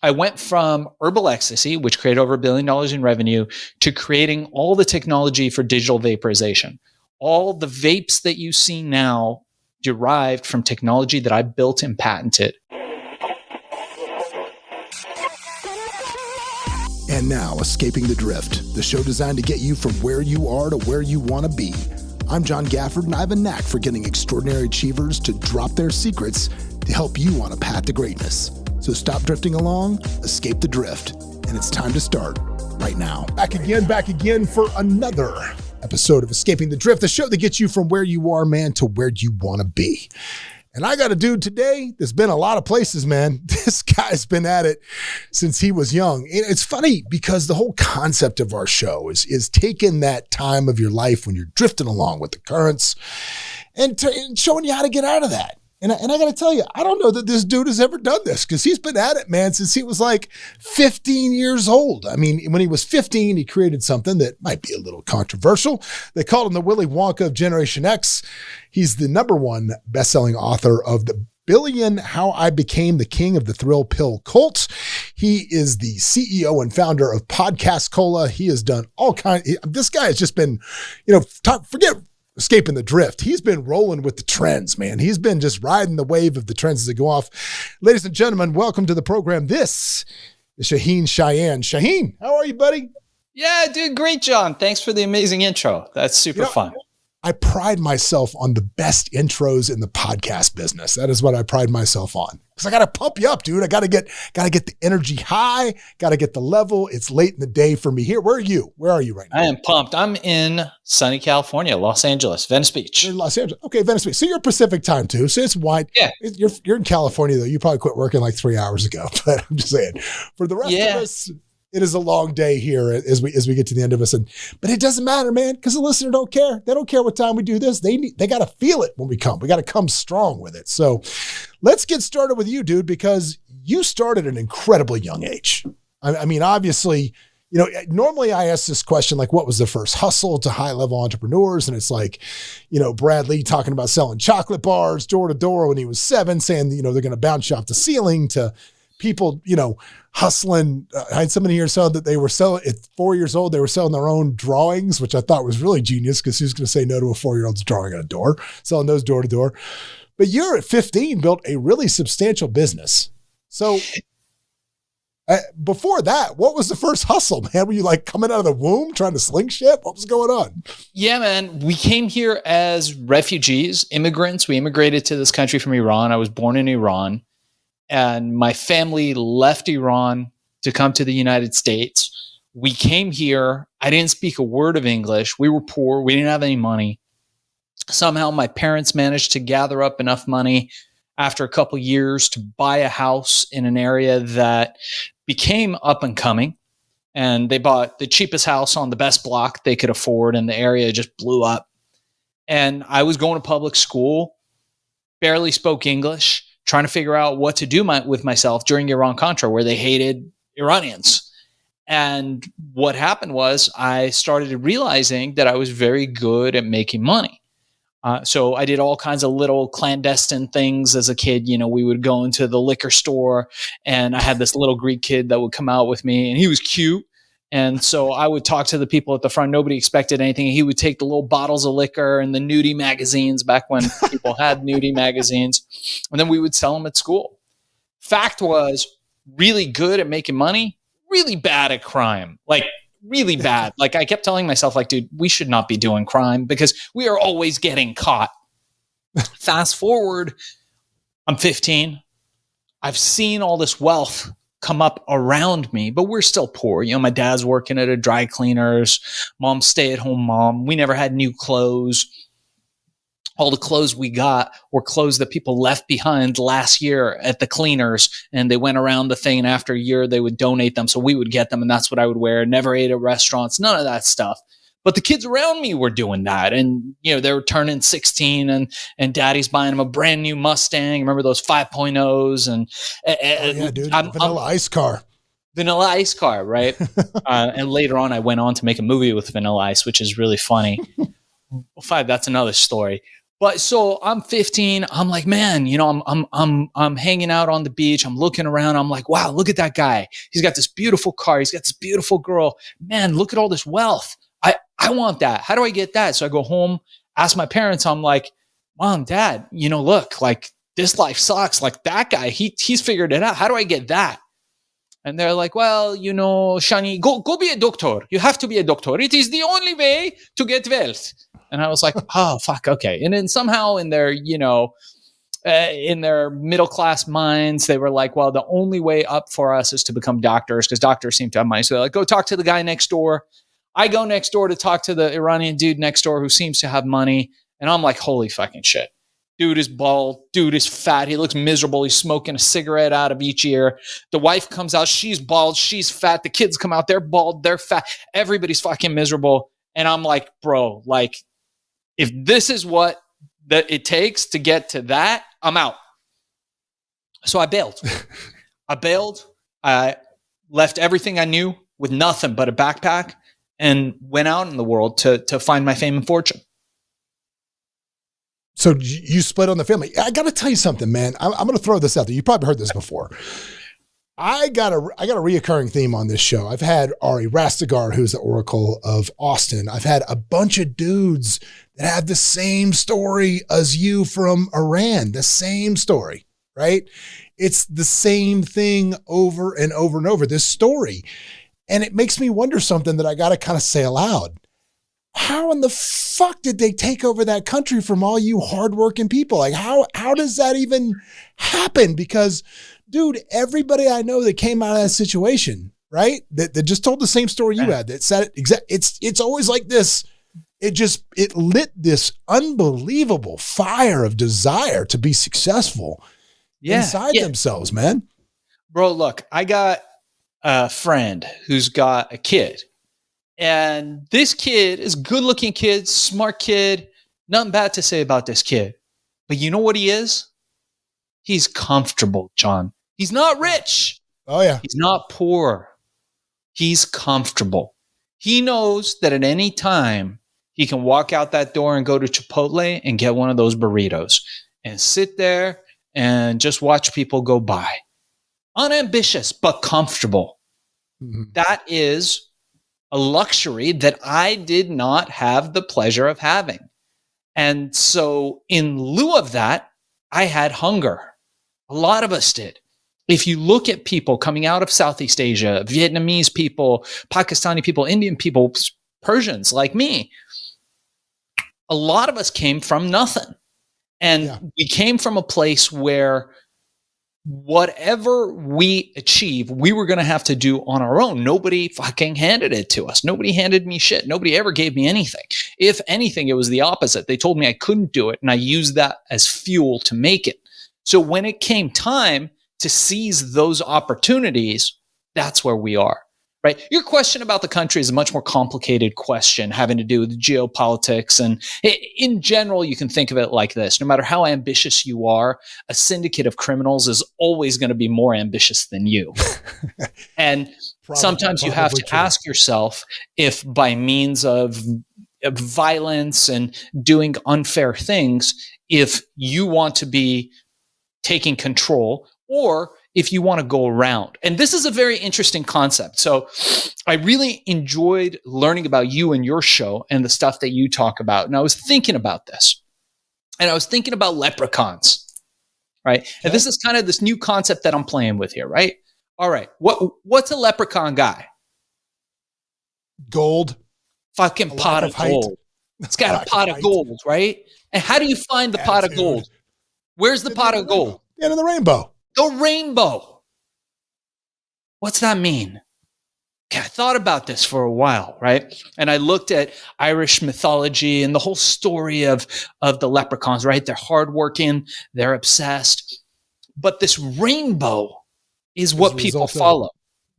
I went from Herbal Ecstasy, which created over $1 billion in revenue, to creating all the technology for digital vaporization. All the vapes that you see now derived from technology that I built and patented. And now, Escaping the Drift, the show designed to get you from where you are to where you want to be. I'm John Gafford, and I have a knack for getting extraordinary achievers to drop their secrets to help you on a path to greatness. So stop drifting along, escape the drift, and it's time to start right now. Back again for another episode of Escaping the Drift, the show that gets you from where you are, man, to where you want to be. And I got a dude today that's been a lot of places, man. This guy's been at it since he was young. It's funny because the whole concept of our show is taking that time of your life when you're drifting along with the currents and showing you how to get out of that. And I got to tell you, I don't know that this dude has ever done this because he's been at it, man, since he was like 15 years old. I mean, when he was 15, he created something that might be a little controversial. They called him the Willy Wonka of Generation X. He's the #1 best-selling author of The Billion: How I Became the King of the Thrill Pill Cult. He is the CEO and founder of Podcast Cola. He has done all kinds. This guy has just been, forget escaping the drift. He's been rolling with the trends, man. He's been just riding the wave of the trends as they go off. Ladies and gentlemen, welcome to the program. This is Shaahin Cheyene. Shaheen, how are you, buddy? Yeah, dude, great, John. Thanks for the amazing intro. That's super fun. I pride myself on the best intros in the podcast business. That is what I pride myself on. Because I got to pump you up, dude. I got to get the energy high, got to get the level. It's late in the day for me here. Where are you? Where are you right now? I am pumped. I'm in sunny California, Los Angeles, Venice Beach. You're in Los Angeles. Okay, Venice Beach. So you're Pacific time too. So it's wide. Yeah. You're in California though. You probably quit working like 3 hours ago. But I'm just saying, for the rest of us, it is a long day here as we get to the end of us. But it doesn't matter, man, because the listener don't care. They don't care what time we do this. They got to feel it when we come. We got to come strong with it. So let's get started with you, dude, because you started at an incredibly young age. I mean, obviously, normally I ask this question, like, what was the first hustle to high-level entrepreneurs? And it's like, Brad Lee talking about selling chocolate bars door to door when he was 7, saying, they're going to bounce you off the ceiling, to people, hustling. I had somebody here saying that they were selling at 4 years old. They were selling their own drawings, which I thought was really genius because who's going to say no to a 4-year-old's drawing on a door, selling those door to door. But you're at 15, built a really substantial business. So before that, what was the first hustle, man? Were you like coming out of the womb trying to sling shit? What was going on? Yeah, man. We came here as refugees, immigrants. We immigrated to this country from Iran. I was born in Iran. And my family left Iran to come to the United States. We came here. I didn't speak a word of English. We were poor. We didn't have any money. Somehow my parents managed to gather up enough money after a couple years to buy a house in an area that became up and coming. And they bought the cheapest house on the best block they could afford, and the area just blew up. And I was going to public school, barely spoke English, trying to figure out what to do with myself during Iran-Contra, where they hated Iranians. And what happened was I started realizing that I was very good at making money. So I did all kinds of little clandestine things as a kid. We would go into the liquor store, and I had this little Greek kid that would come out with me, and he was cute. And so I would talk to the people at the front. Nobody expected anything. He would take the little bottles of liquor and the nudie magazines back when people had nudie magazines. And then we would sell them at school. Fact was, really good at making money, really bad at crime. Like, really bad. Like, I kept telling myself, like, dude, we should not be doing crime because we are always getting caught. Fast forward, I'm 15. I've seen all this wealth come up around me, but we're still poor. My dad's working at a dry cleaners, mom's stay-at-home mom. We never had new clothes. All the clothes we got were clothes that people left behind last year at the cleaners, and they went around the thing, and after a year they would donate them, so we would get them, and that's what I would wear. Never ate at restaurants, none of that stuff. But the kids around me were doing that. And, they were turning 16 and daddy's buying them a brand new Mustang. Remember those 5.0s? And yeah, dude. Vanilla Ice car. Vanilla Ice car, right? And later on, I went on to make a movie with Vanilla Ice, which is really funny. That's another story. But so I'm 15. I'm like, man, I'm hanging out on the beach. I'm looking around. I'm like, wow, look at that guy. He's got this beautiful car. He's got this beautiful girl. Man, look at all this wealth. I want that. How do I get that? So I go home, ask my parents. I'm like, Mom, Dad, look, like this life sucks. Like that guy, he's figured it out. How do I get that? And they're like, well, Shani, go be a doctor. You have to be a doctor. It is the only way to get wealth. And I was like, oh, fuck, okay. And then somehow in their middle class minds, they were like, well, the only way up for us is to become doctors because doctors seem to have money. So they're like, go talk to the guy next door. I go next door to talk to the Iranian dude next door who seems to have money. And I'm like, holy fucking shit. Dude is bald. Dude is fat. He looks miserable. He's smoking a cigarette out of each ear. The wife comes out. She's bald. She's fat. The kids come out. They're bald. They're fat. Everybody's fucking miserable. And I'm like, bro, like, if this is what it takes to get to that, I'm out. So I bailed. I left everything I knew with nothing but a backpack and went out in the world to find my fame and fortune. So you split on the family. I got to tell you something, man. I'm going to throw this out there. You probably heard this before. I got a reoccurring theme on this show. I've had Ari Rastegar, who's the Oracle of Austin. I've had a bunch of dudes that have the same story as you from Iran, the same story, right? It's the same thing over and over and over, this story. And it makes me wonder something that I got to kind of say aloud. How in the fuck did they take over that country from all you hardworking people? Like how does that even happen? Because dude, everybody I know that came out of that situation, right? That just told the same story you had, that said it's always like this. It lit this unbelievable fire of desire to be successful inside themselves, man. Bro, look, I got a friend who's got a kid. And this kid is a good-looking kid, smart kid. Nothing bad to say about this kid. But you know what he is? He's comfortable, John. He's not rich. Oh, yeah. He's not poor. He's comfortable. He knows that at any time he can walk out that door and go to Chipotle and get one of those burritos and sit there and just watch people go by. Unambitious, but comfortable. Mm-hmm. That is a luxury that I did not have the pleasure of having. And so in lieu of that, I had hunger. A lot of us did. If you look at people coming out of Southeast Asia, Vietnamese people, Pakistani people, Indian people, Persians like me, a lot of us came from nothing. And we came from a place where whatever we achieve, we were going to have to do on our own. Nobody fucking handed it to us. Nobody handed me shit. Nobody ever gave me anything. If anything, it was the opposite. They told me I couldn't do it, and I used that as fuel to make it. So when it came time to seize those opportunities, that's where we are, right? Your question about the country is a much more complicated question having to do with geopolitics. And in general, you can think of it like this. No matter how ambitious you are, a syndicate of criminals is always going to be more ambitious than you. And sometimes you have to ask yourself if by means of violence and doing unfair things, if you want to be taking control or if you want to go around. And this is a very interesting concept. So I really enjoyed learning about you and your show and the stuff that you talk about. And I was thinking about this. And I was thinking about leprechauns, right? Okay. And this is kind of this new concept that I'm playing with here, right? All right. What's a leprechaun guy? Gold. Fucking pot of gold. It's got a pot of gold, right? And how do you find the pot of gold? Where's the pot of gold? The end of the rainbow. The rainbow. What's that mean? Okay, I thought about this for a while, right? And I looked at Irish mythology and the whole story of the leprechauns, right? They're hardworking, they're obsessed. But this rainbow is what people follow.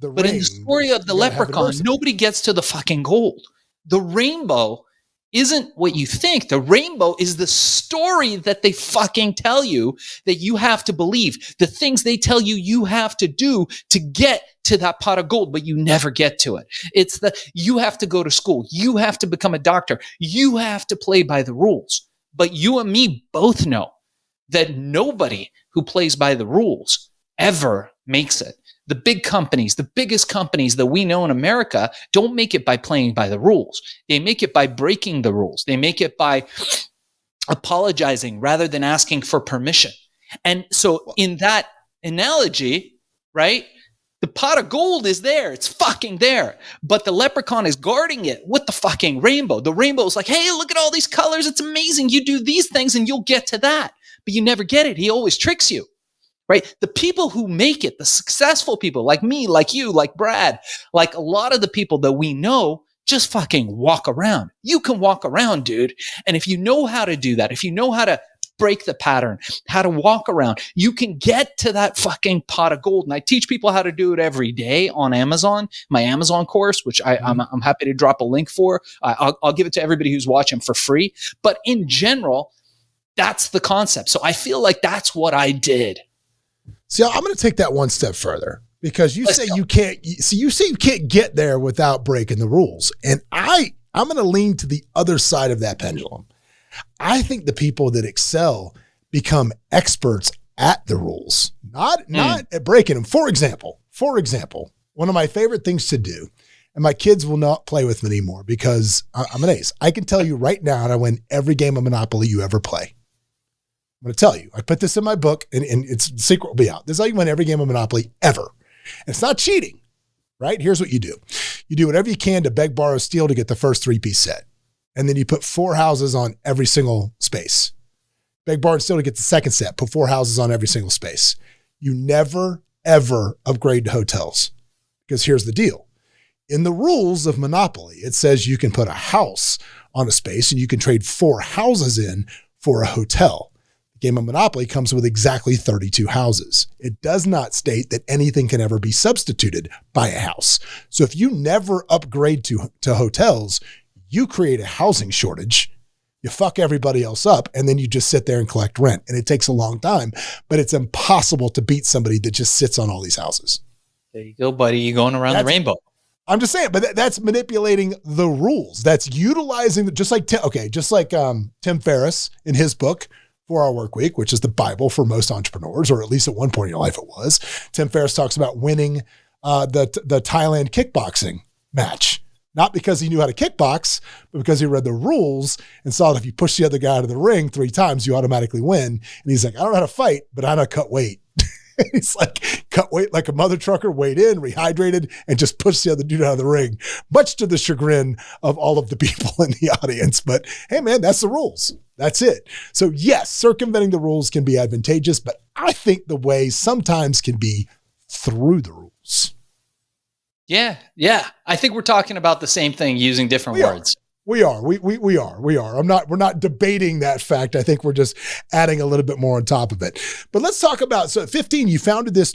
But in the story of the leprechaun, nobody gets to the fucking gold. The rainbow isn't what you think. The rainbow is the story that they fucking tell you that you have to believe. The things they tell you you have to do to get to that pot of gold, but you never get to it. You have to go to school. You have to become a doctor. You have to play by the rules. But you and me both know that nobody who plays by the rules ever makes it. The big companies, the biggest companies that we know in America don't make it by playing by the rules. They make it by breaking the rules. They make it by apologizing rather than asking for permission. And so in that analogy, right, the pot of gold is there. It's fucking there. But the leprechaun is guarding it with the fucking rainbow. The rainbow is like, hey, look at all these colors. It's amazing. You do these things and you'll get to that. But you never get it. He always tricks you, right? The people who make it, the successful people like me, like you, like Brad, like a lot of the people that we know, just fucking walk around. You can walk around, dude. And if you know how to do that, if you know how to break the pattern, how to walk around, you can get to that fucking pot of gold. And I teach people how to do it every day on Amazon, my Amazon course, which I'm happy to drop a link for. I'll give it to everybody who's watching for free. But in general, that's the concept. So I feel like that's what I did. See, I'm going to take that one step further because you say you can't. See, you say you can't get there without breaking the rules, and I'm going to lean to the other side of that pendulum. I think the people that excel become experts at the rules, not at breaking them. For example, one of my favorite things to do, and my kids will not play with me anymore because I'm an ace. I can tell you right now, and I win every game of Monopoly you ever play. I'm going to tell you, I put this in my book and it's the secret will be out. This is how you win every game of Monopoly ever. And it's not cheating, right? Here's what you do. You do whatever you can to beg, borrow, steal to get the first 3-piece set. And then you put 4 houses on every single space. Beg, borrow, steal to get the second set. Put 4 houses on every single space. You never, ever upgrade to hotels because here's the deal. In the rules of Monopoly, it says you can put a house on a space and you can trade 4 houses in for a hotel. Game of Monopoly comes with exactly 32 houses. It does not state that anything can ever be substituted by a house. So if you never upgrade to hotels, you create a housing shortage, you fuck everybody else up, and then you just sit there and collect rent. And it takes a long time, but it's impossible to beat somebody that just sits on all these houses. There you go, buddy. You're going around the rainbow. I'm just saying, but that's manipulating the rules. That's utilizing, just like Tim Ferriss in his book, 4-Hour Work Week, which is the Bible for most entrepreneurs, or at least at one point in your life it was. Tim Ferriss talks about winning the Thailand kickboxing match, not because he knew how to kickbox, but because he read the rules and saw that if you push the other guy out of the ring 3 times, you automatically win. And he's like, I don't know how to fight, but I know how to cut weight. He's like, cut weight like a mother trucker, weighed in, rehydrated, and just push the other dude out of the ring, much to the chagrin of all of the people in the audience. But hey, man, that's the rules. That's it. So yes, circumventing the rules can be advantageous, but I think the way sometimes can be through the rules. Yeah. I think we're talking about the same thing using different words. We are. We're not debating that fact. I think we're just adding a little bit more on top of it. But let's talk about, so at 15, you founded this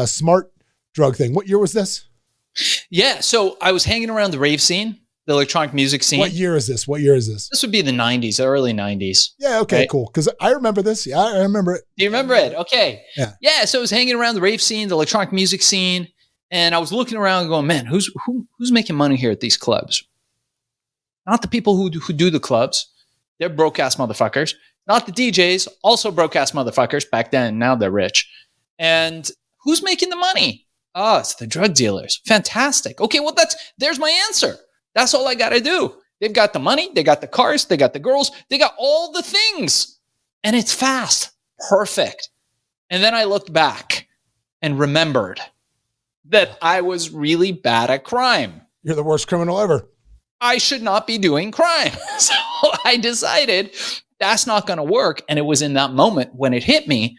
smart drug thing. What year was this? Yeah. So I was hanging around the rave scene, the electronic music scene. What year is this? This would be the 90s, the early 90s. Yeah. Okay, right? Cool. Because I remember this. Yeah, I remember it. Do you remember it? Okay. Yeah. So I was hanging around the rave scene, the electronic music scene, and I was looking around going, man, who's making money here at these clubs? Not the people who do the clubs. They're broke-ass motherfuckers. Not the DJs, also broke-ass motherfuckers back then. Now they're rich. And who's making the money? Oh, it's the drug dealers. Fantastic. Okay, well, there's my answer. That's all I got to do. They've got the money. They got the cars. They got the girls. They got all the things. And it's fast. Perfect. And then I looked back and remembered that I was really bad at crime. You're the worst criminal ever. I should not be doing crime. So I decided that's not going to work. And it was in that moment when it hit me,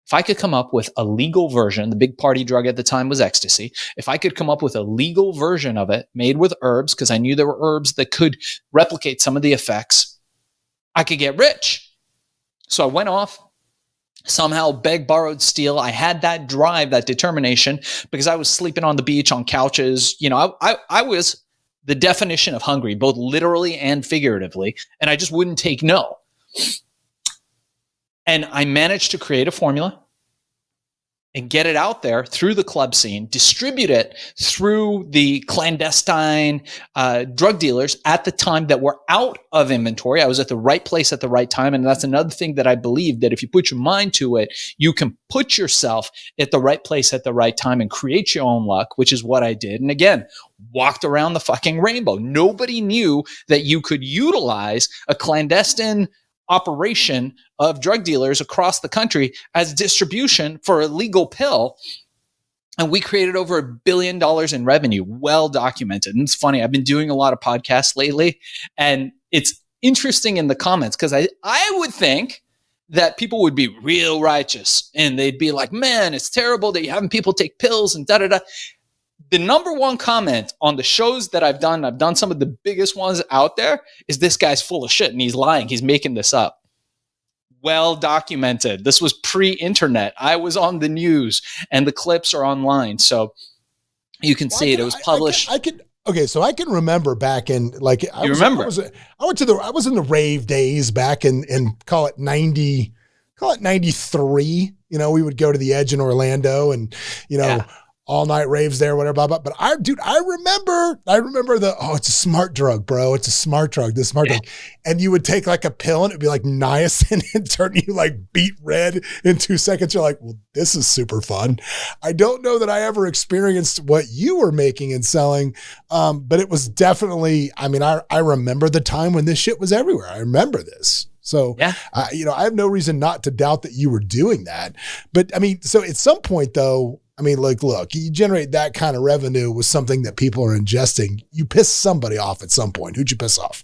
if I could come up with a legal version, the big party drug at the time was ecstasy. If I could come up with a legal version of it made with herbs, because I knew there were herbs that could replicate some of the effects, I could get rich. So I went off, somehow begged, borrowed, steal. I had that drive, that determination, because I was sleeping on the beach on couches. You know, I was the definition of hungry, both literally and figuratively, and I just wouldn't take no. And I managed to create a formula. and get it out there through the club scene, distribute it through the clandestine drug dealers at the time that were out of inventory. I was at the right place at the right time. And that's another thing that I believe, that if you put your mind to it, you can put yourself at the right place at the right time and create your own luck, which is what I did. And again, walked around the fucking rainbow. Nobody knew that you could utilize a clandestine operation of drug dealers across the country as distribution for a legal pill. And we created over $1 billion in revenue, well documented. And it's funny, I've been doing a lot of podcasts lately, and it's interesting in the comments, because I would think that people would be real righteous and they'd be like, man, it's terrible that you're having people take pills and da-da-da. The number one comment on the shows that I've done some of the biggest ones out there, is this guy's full of shit and he's lying. He's making this up. Well documented. This was pre-internet. I was on the news and the clips are online. So you can see it. It was published. So I can remember back in I was in the rave days back in call it 93. We would go to the Edge in Orlando and, all night raves there, whatever, blah, blah. But I remember it's a smart drug, bro. It's a smart drug, this smart drug. And you would take like a pill and it'd be like niacin and turn you like beet red in 2 seconds. You're like, well, this is super fun. I don't know that I ever experienced what you were making and selling. But it was definitely, I remember the time when this shit was everywhere. I remember this. So, I have no reason not to doubt that you were doing that. But so at some point though, look, you generate that kind of revenue with something that people are ingesting. You piss somebody off at some point. Who'd you piss off?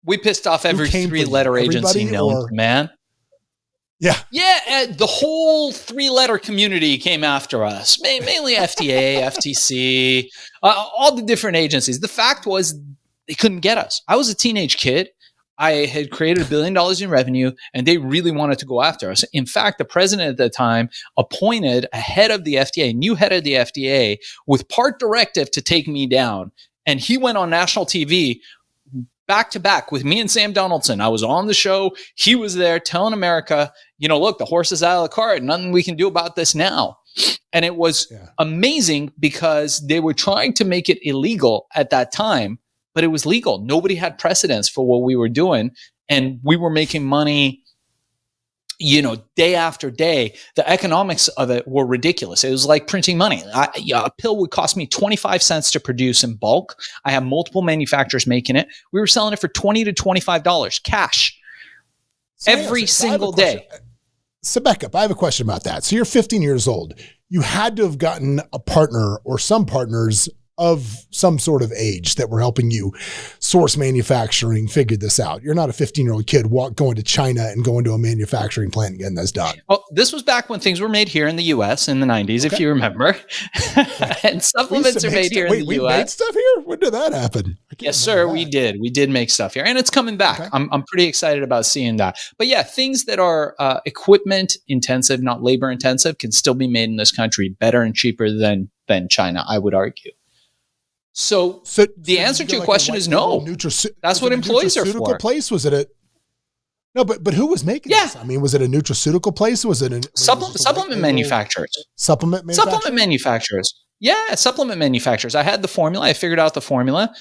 We pissed off every 3-letter agency known, man. Yeah. Yeah. The whole 3-letter community came after us, mainly FDA, FTC, all the different agencies. The fact was they couldn't get us. I was a teenage kid. I had created $1 billion in revenue and they really wanted to go after us. In fact, the president at the time appointed a head of the FDA, new head of the FDA, with part directive to take me down. And he went on national TV back to back with me and Sam Donaldson. I was on the show. He was there telling America, look, the horse is out of the cart. Nothing we can do about this now. And it was amazing because they were trying to make it illegal at that time. But it was legal. Nobody had precedence for what we were doing. And we were making money, day after day. The economics of it were ridiculous. It was like printing money. A pill would cost me 25 cents to produce in bulk. I have multiple manufacturers making it. We were selling it for $20 to $25 cash every single day. So back up. I have a question about that. So you're 15 years old. You had to have gotten a partner or some partners of some sort of age that were helping you source manufacturing, figure this out. You're not a 15-year-old kid going to China and going to a manufacturing plant and getting this done. Well, this was back when things were made here in the U.S. in the 90s, if you remember. And supplements are made here in the U.S. We made stuff here? When did that happen? Yes, sir, we did. We did make stuff here. And it's coming back. Okay. I'm pretty excited about seeing that. But yeah, things that are equipment intensive, not labor intensive, can still be made in this country better and cheaper than China, I would argue. So the answer to your question is no. That's what employees are for. Place? Was it a no? But who was making this? Was it a nutraceutical place? Was it a supplement manufacturers? Supplement manufacturers. Yeah, supplement manufacturers. I had the formula. I figured out the formula.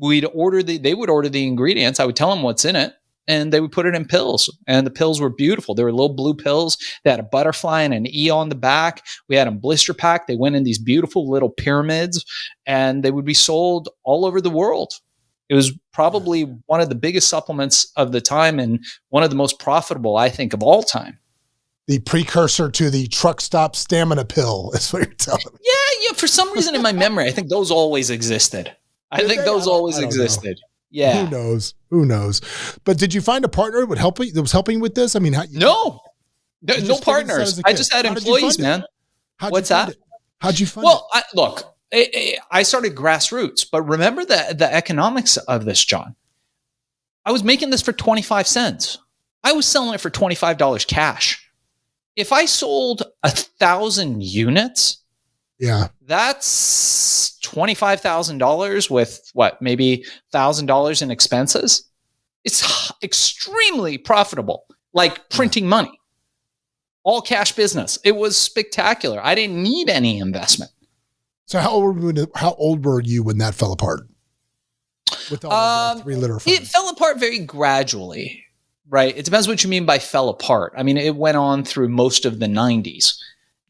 They would order the ingredients. I would tell them what's in it, and they would put it in pills. And the pills were beautiful. They were little blue pills. They had a butterfly and an E on the back. We had them blister packed. They went in these beautiful little pyramids, and they would be sold all over the world. It was probably one of the biggest supplements of the time and one of the most profitable, I think, of all time. The precursor to the truck stop stamina pill is what you're telling me. Yeah. For some reason in my memory, I think those always existed. I think those always existed. Know. Yeah. Who knows? But did you find a partner that was helping you with this? No partners. I just had employees, man. What's that? How'd you find it? Look, I started grassroots, but remember the economics of this, John. I was making this for 25 cents. I was selling it for $25 cash. If I sold 1,000 units, that's $25,000 with maybe $1,000 in expenses. It's extremely profitable, like printing money. all cash business. It was spectacular. I didn't need any investment. So how old were you when that fell apart? With all of the 3 liter friends? It fell apart very gradually, right? It depends what you mean by fell apart. I mean, it went on through most of the 90s.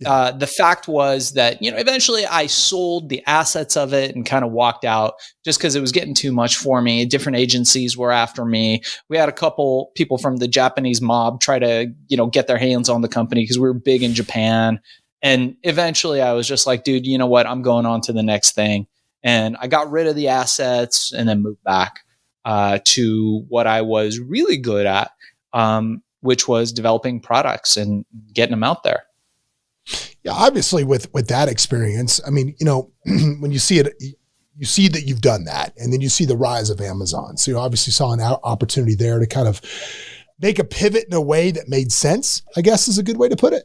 Yeah. The fact was that, eventually I sold the assets of it and kind of walked out just because it was getting too much for me. Different agencies were after me. We had a couple people from the Japanese mob try to, get their hands on the company because we were big in Japan. And eventually I was just like, dude, you know what? I'm going on to the next thing. And I got rid of the assets and then moved back to what I was really good at, which was developing products and getting them out there. Yeah, obviously with that experience, I mean, when you see it, you see that you've done that, and then you see the rise of Amazon. So you obviously saw an opportunity there to kind of make a pivot in a way that made sense, I guess is a good way to put it.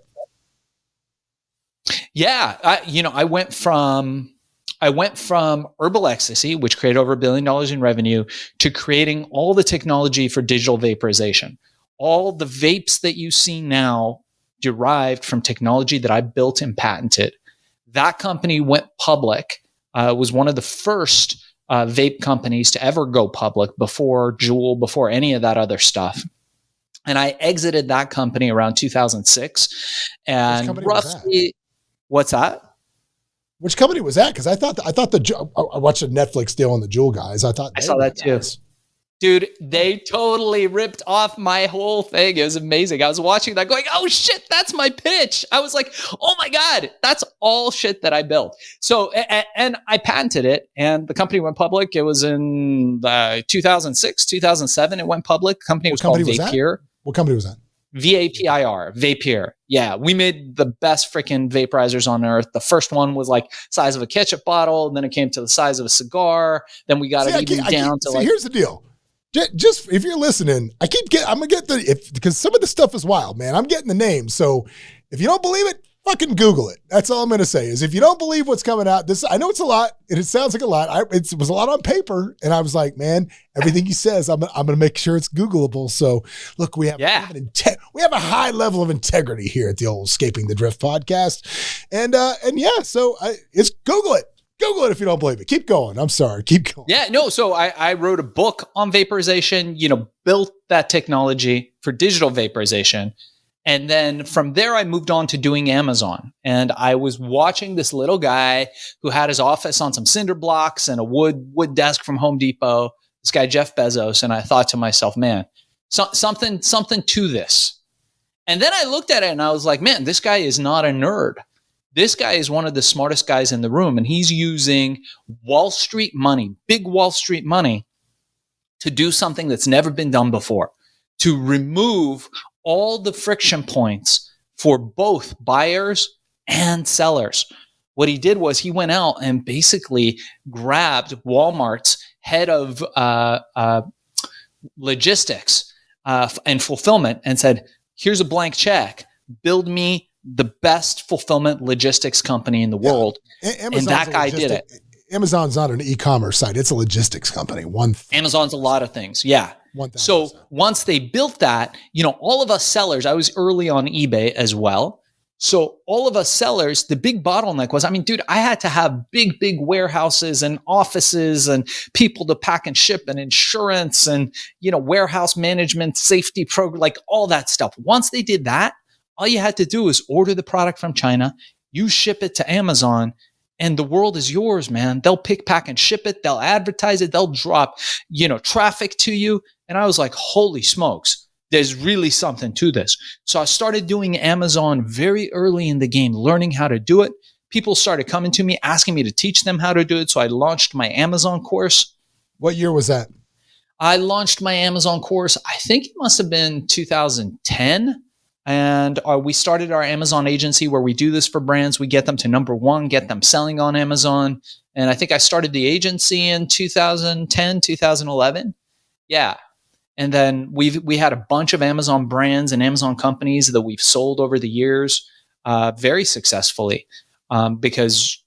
Yeah. I went from Herbal Ecstasy, which created over $1 billion in revenue, to creating all the technology for digital vaporization. All the vapes that you see now derived from technology that I built and patented. That company went public, was one of the first vape companies to ever go public before Juul, before any of that other stuff. And I exited that company around 2006. And roughly, what's that? Which company was that? Because I thought I watched a Netflix deal on the Juul guys. I saw that too. Dude, they totally ripped off my whole thing. It was amazing. I was watching that going, oh shit, that's my pitch. I was like, oh my God, that's all shit that I built. So, and I patented it and the company went public. It was in 2006, 2007. It went public. The company was called Vapir. What company was that? VAPIR, Vapir. Yeah, we made the best freaking vaporizers on earth. The first one was like size of a ketchup bottle. And then it came to the size of a cigar. Then we got it even down to here's the deal. Just if you're listening, I'm gonna get because some of the stuff is wild, man. I'm getting the names. So if you don't believe it, fucking Google it. That's all I'm gonna say is if you don't believe what's coming out, I know it's a lot and it sounds like a lot. It was a lot on paper, and I was like, man, everything he says, I'm gonna make sure it's Googleable. So look, we have a high level of integrity here at the old Escaping the Drift podcast, and so it's Google it. Google it if you don't believe it. Keep going. I'm sorry. Keep going. Yeah, no. So I wrote a book on vaporization, built that technology for digital vaporization. And then from there, I moved on to doing Amazon. And I was watching this little guy who had his office on some cinder blocks and a wood desk from Home Depot, this guy, Jeff Bezos. And I thought to myself, man, something to this. And then I looked at it and I was like, man, this guy is not a nerd. This guy is one of the smartest guys in the room, and he's using Wall Street money, big Wall Street money, to do something that's never been done before, to remove all the friction points for both buyers and sellers. What he did was he went out and basically grabbed Walmart's head of logistics and fulfillment and said, here's a blank check, build me the best fulfillment logistics company in the world. And that guy did it. Amazon's not an e-commerce site. It's a logistics company. Amazon's a lot of things. Yeah. 1,000%. So once they built that, all of us sellers, I was early on eBay as well. So all of us sellers, the big bottleneck was, dude, I had to have big warehouses and offices and people to pack and ship and insurance and, warehouse management, safety program, like all that stuff. Once they did that, all you had to do is order the product from China, you ship it to Amazon, and the world is yours, man. They'll pick, pack, and ship it. They'll advertise it. They'll drop, traffic to you. And I was like, holy smokes, there's really something to this. So I started doing Amazon very early in the game, learning how to do it. People started coming to me, asking me to teach them how to do it. So I launched my Amazon course. What year was that? I launched my Amazon course, I think it must have been 2010. And we started our Amazon agency where we do this for brands. We get them to number one, get them selling on Amazon. And I think I started the agency in 2010, 2011. Yeah. And then we had a bunch of Amazon brands and Amazon companies that we've sold over the years very successfully because,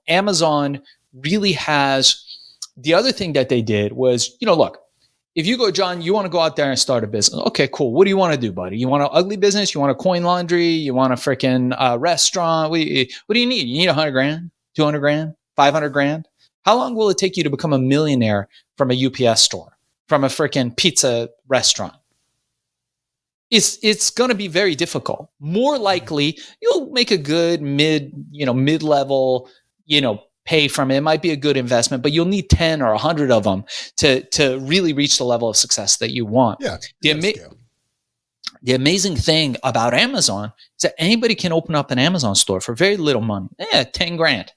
Amazon really has – the other thing that they did was, look, if you go, John, you want to go out there and start a business. Okay, cool. What do you want to do, buddy? You want an ugly business? You want a coin laundry? You want a freaking restaurant? What do you need? You need 100 grand, 200 grand, 500 grand. How long will it take you to become a millionaire from a UPS store, from a freaking pizza restaurant? It's going to be very difficult. More likely, you'll make a good mid-level, pay from it. It might be a good investment, but you'll need 10 or 100 of them to really reach the level of success that you want. Yeah. The amazing thing about Amazon is that anybody can open up an Amazon store for very little money. 10 grand.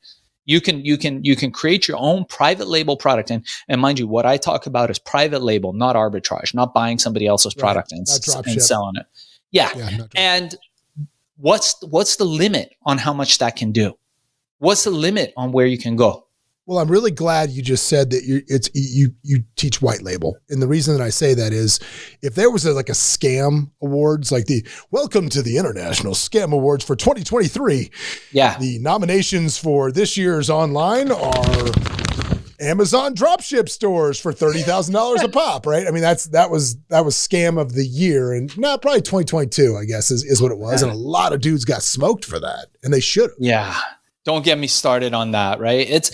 You can create your own private label product. And mind you, what I talk about is private label, not arbitrage, not buying somebody else's product and selling it. Yeah. And what's the limit on how much that can do? What's the limit on where you can go? Well, I'm really glad you just said that you teach white label. And the reason that I say that is if there was like a scam awards, like the Welcome to the International Scam Awards for 2023. Yeah. The nominations for this year's online are Amazon dropship stores for $30,000 a pop, right? I mean, that was scam of the year, and probably 2022, I guess, is what it was. And a lot of dudes got smoked for that, and they should have. Yeah. Don't get me started on that, right?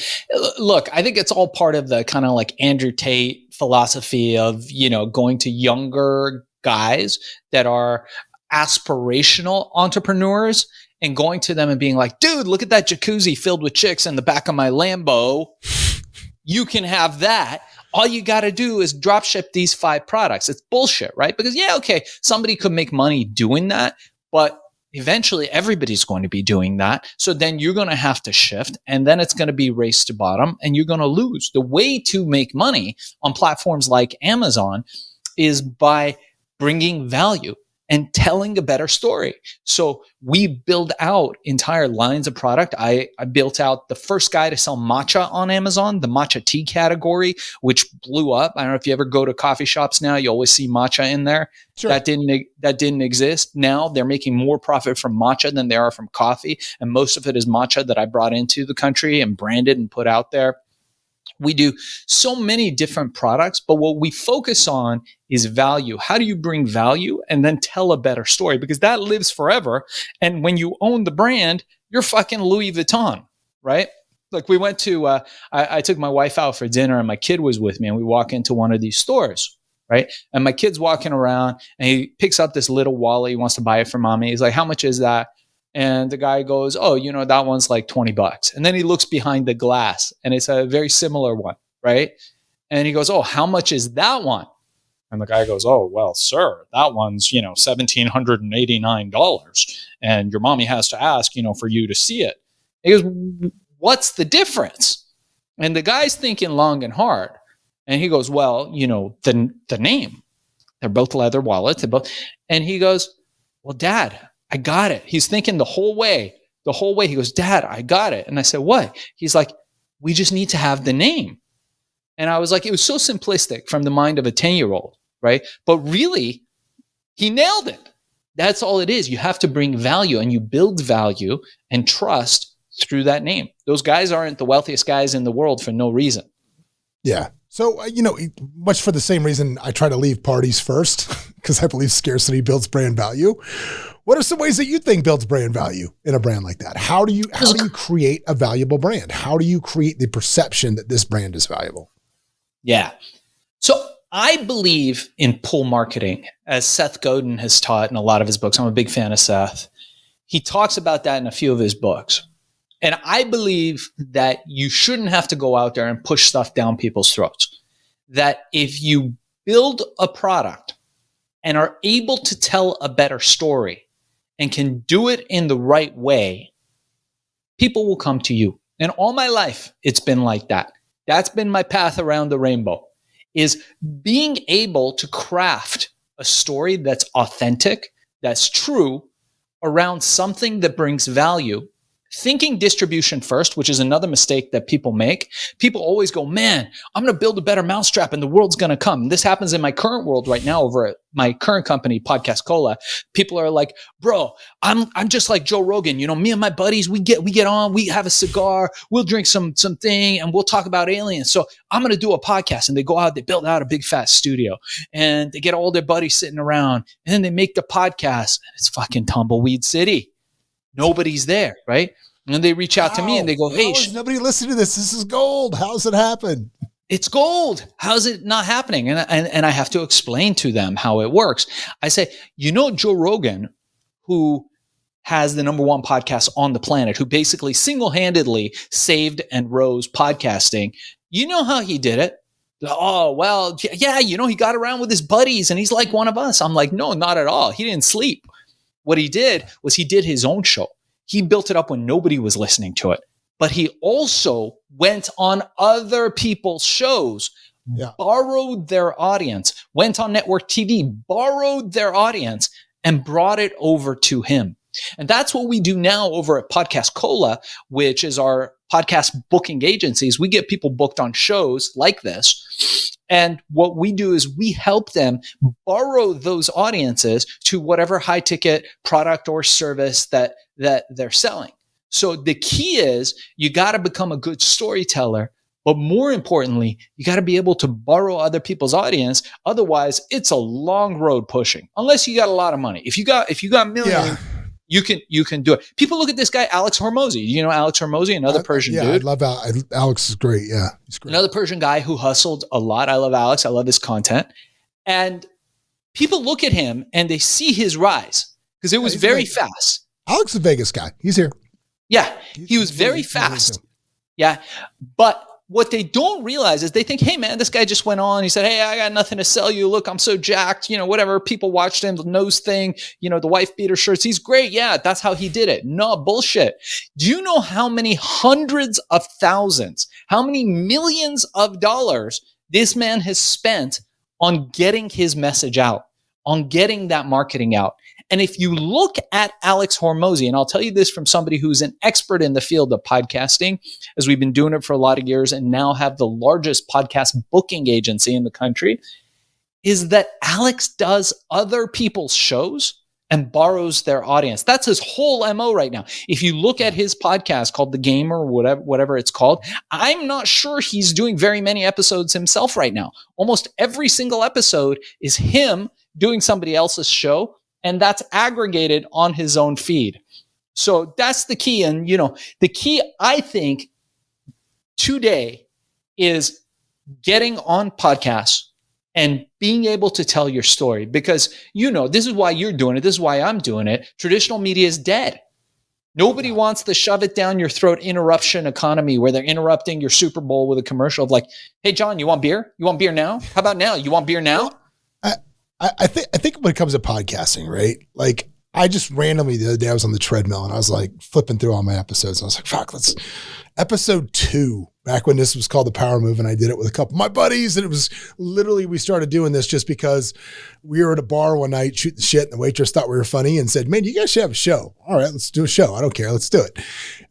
Look, I think it's all part of the kind of like Andrew Tate philosophy of, going to younger guys that are aspirational entrepreneurs and going to them and being like, dude, look at that jacuzzi filled with chicks in the back of my Lambo. You can have that. All you got to do is drop ship these 5 products. It's bullshit, right? Because somebody could make money doing that, but eventually everybody's going to be doing that. So then you're going to have to shift, and then it's going to be race to bottom, and you're going to lose. The way to make money on platforms like Amazon is by bringing value and telling a better story. So we build out entire lines of product. I built out the first guy to sell matcha on Amazon, the matcha tea category, which blew up. I don't know if you ever go to coffee shops now, you always see matcha in there. Sure. That didn't exist. Now they're making more profit from matcha than they are from coffee. And most of it is matcha that I brought into the country and branded and put out there. We do so many different products, but what we focus on is value. How do you bring value and then tell a better story? Because that lives forever. And when you own the brand, you're fucking Louis Vuitton, right? Like we went to, I took my wife out for dinner and my kid was with me, and we walk into one of these stores, right? And my kid's walking around and he picks up this little wallet. He wants to buy it for mommy. He's like, how much is that? And the guy goes, oh, that one's like $20. And then he looks behind the glass and it's a very similar one, right? And he goes, oh, how much is that one? And the guy goes, oh, well, sir, that one's, $1,789. And your mommy has to ask, for you to see it. He goes, what's the difference? And the guy's thinking long and hard. And he goes, well, the name. They're both leather wallets. And he goes, well, Dad, I got it. He's thinking the whole way. He goes, Dad, I got it. And I said, what? He's like, we just need to have the name. And I was like, it was so simplistic from the mind of a 10-year-old, right? But really, he nailed it. That's all it is. You have to bring value, and you build value and trust through that name. Those guys aren't the wealthiest guys in the world for no reason. Yeah. So, much for the same reason I try to leave parties first, because I believe scarcity builds brand value. What are some ways that you think builds brand value in a brand like that? How do you create a valuable brand? How do you create the perception that this brand is valuable? Yeah. So I believe in pull marketing, as Seth Godin has taught in a lot of his books. I'm a big fan of Seth. He talks about that in a few of his books. And I believe that you shouldn't have to go out there and push stuff down people's throats. That if you build a product and are able to tell a better story and can do it in the right way, people will come to you. And all my life, it's been like that. That's been my path around the rainbow, is being able to craft a story that's authentic, that's true, around something that brings value thinking distribution first, which is another mistake that people make. People always go, man, I'm going to build a better mousetrap and the world's going to come. And this happens in my current world right now over at my current company, Podcast Cola. People are like, bro, I'm just like Joe Rogan. You know, me and my buddies, we get on, we have a cigar, we'll drink something and we'll talk about aliens. So I'm going to do a podcast. And they go out, they build out a big fat studio and they get all their buddies sitting around and then they make the podcast and it's fucking Tumbleweed City. Nobody's there, right? And then they reach out to me and they go, hey, nobody listening to this. This is gold. How's it happen? It's gold. How's it not happening? And I have to explain to them how it works. I say, you know, Joe Rogan, who has the number one podcast on the planet, who basically single-handedly saved and rose podcasting. You know how he did it? Oh, well, yeah, you know, he got around with his buddies and he's like one of us. I'm like, no, not at all. He didn't sleep. What he did was he did his own show. He built it up when nobody was listening to it. But he also went on other people's shows, borrowed their audience, went on network TV, borrowed their audience, and brought it over to him. And that's what we do now over at Podcast Cola, which is our podcast booking agencies. We get people booked on shows like this. And what we do is we help them borrow those audiences to whatever high ticket product or service that they're selling. So the key is you got to become a good storyteller, but more importantly, you got to be able to borrow other people's audience. Otherwise, it's a long road pushing. Unless you got a lot of money. If you got millions, you can do it. People look at this guy, Alex Hormozi. You know Alex Hormozi, another Persian dude. I love Alex is great. Yeah, he's great. Another Persian guy who hustled a lot. I love Alex. I love his content. And people look at him and they see his rise because it was very fast. Alex is a Vegas guy. He's here. Yeah, he was very fast. Yeah, but what they don't realize is they think, hey, man, this guy just went on. He said, hey, I got nothing to sell you. Look, I'm so jacked. You know, whatever. People watched him, the nose thing, you know, the wife beater shirts. He's great. Yeah, that's how he did it. No, bullshit. Do you know how many hundreds of thousands, how many millions of dollars this man has spent on getting his message out, on getting that marketing out? And if you look at Alex Hormozi, and I'll tell you this from somebody who's an expert in the field of podcasting, as we've been doing it for a lot of years and now have the largest podcast booking agency in the country, is that Alex does other people's shows and borrows their audience. That's his whole MO right now. If you look at his podcast called The Gamer, or whatever it's called, I'm not sure he's doing very many episodes himself right now. Almost every single episode is him doing somebody else's show, and that's aggregated on his own feed. So that's the key. And, you know, the key, I think, today is getting on podcasts and being able to tell your story. Because, you know, this is why you're doing it. This is why I'm doing it. Traditional media is dead. Nobody wants the shove it down your throat interruption economy where they're interrupting your Super Bowl with a commercial of like, hey, John, you want beer? You want beer now? How about now? You want beer now? I think when it comes to podcasting, right? Like I just randomly the other day I was on the treadmill and I was like flipping through all my episodes. And I was like, fuck, episode 2, back when this was called The Power Move. And I did it with a couple of my buddies. And it was literally, we started doing this just because we were at a bar one night shooting shit. And the waitress thought we were funny and said, man, you guys should have a show. All right, let's do a show. I don't care. Let's do it.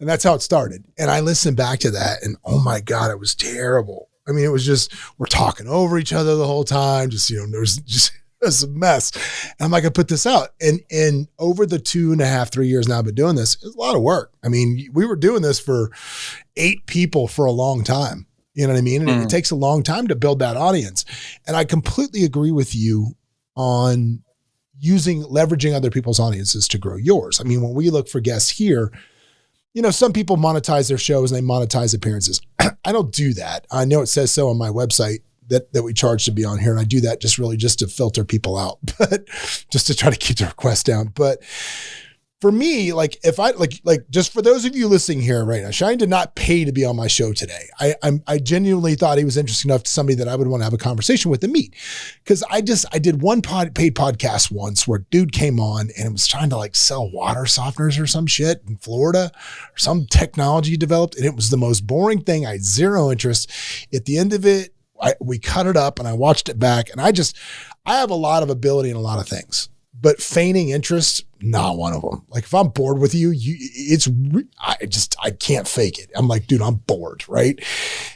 And that's how it started. And I listened back to that and oh my God, it was terrible. I mean, it was just, we're talking over each other the whole time. Just, you know, there's just, it's a mess. And I'm like, I put this out. And over the 2.5, 3 years now I've been doing this, it's a lot of work. I mean, we were doing this for 8 people for a long time. You know what I mean? And it takes a long time to build that audience. And I completely agree with you on leveraging other people's audiences to grow yours. I mean, when we look for guests here, you know, some people monetize their shows and they monetize appearances. I don't do that. I know it says so on my website that we charge to be on here. And I do that just to filter people out, but just to try to keep the requests down. But for me, like if I like just for those of you listening here right now, Sheyene did not pay to be on my show today. I genuinely thought he was interesting enough to somebody that I would want to have a conversation with and meet. Cause I did one paid podcast once where a dude came on and it was trying to like sell water softeners or some shit in Florida or some technology developed. And it was the most boring thing. I had zero interest. At the end of it, we cut it up and I watched it back and I have a lot of ability in a lot of things, but feigning interest, not one of them. Like if I'm bored with you, I can't fake it. I'm like, dude, I'm bored. Right.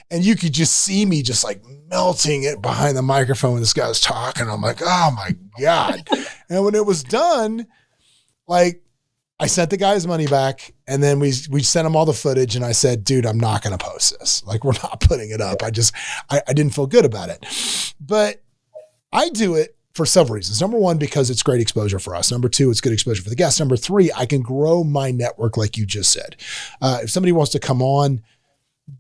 And you could just see me just like melting it behind the microphone when this guy was talking. I'm like, oh my God. And when it was done, like I sent the guy's money back and then we sent him all the footage and I said, dude, I'm not going to post this. Like we're not putting it up. I didn't feel good about it, but I do it for several reasons. Number one, because it's great exposure for us. Number two, it's good exposure for the guests. Number three, I can grow my network like you just said. If somebody wants to come on,